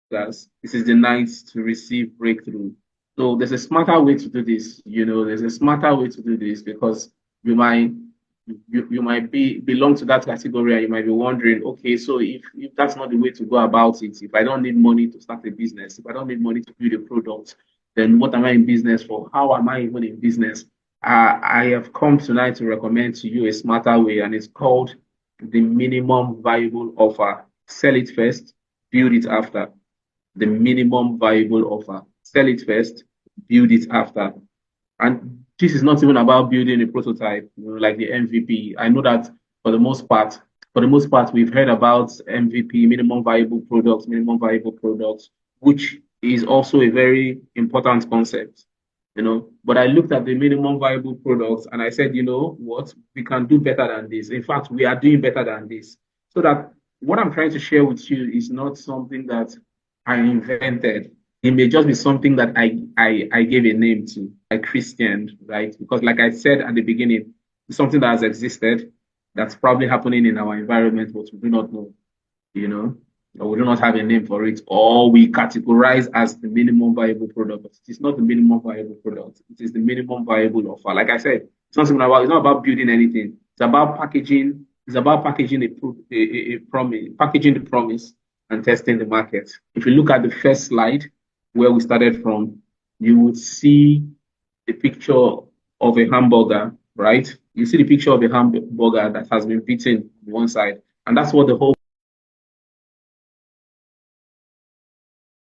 This is the night to receive breakthrough. So there's a smarter way to do this. There's a smarter way to do this because you might you might be belong to that category and you might be wondering, okay, so if that's not the way to go about it, if I don't need money to start a business, if I don't need money to build a product, then what am I in business for? How am I even in business? I have come tonight to recommend to you a smarter way, and it's called the minimum viable offer. Sell it first, build it after. The minimum viable offer. Sell it first, build it after. And this is not even about building a prototype, like the MVP. I know that for the most part, we've heard about MVP, minimum viable products, which is also a very important concept. But I looked at the minimum viable products and I said, you know what, we can do better than this. In fact, we are doing better than this. So that what I'm trying to share with you is not something that I invented. It may just be something that I gave a name to, I christianed, right? Because like I said at the beginning, it's something that has existed, that's probably happening in our environment, but we do not know, you know, or we do not have a name for it, or we categorize as the minimum viable product, but it is not the minimum viable product. It is the minimum viable offer. Like I said, it's not about building anything. It's about packaging a promise, packaging the promise and testing the market. If you look at the first slide where we started from, you would see the picture of a hamburger, right? You see the picture of a hamburger that has been beaten on one side. And that's what the whole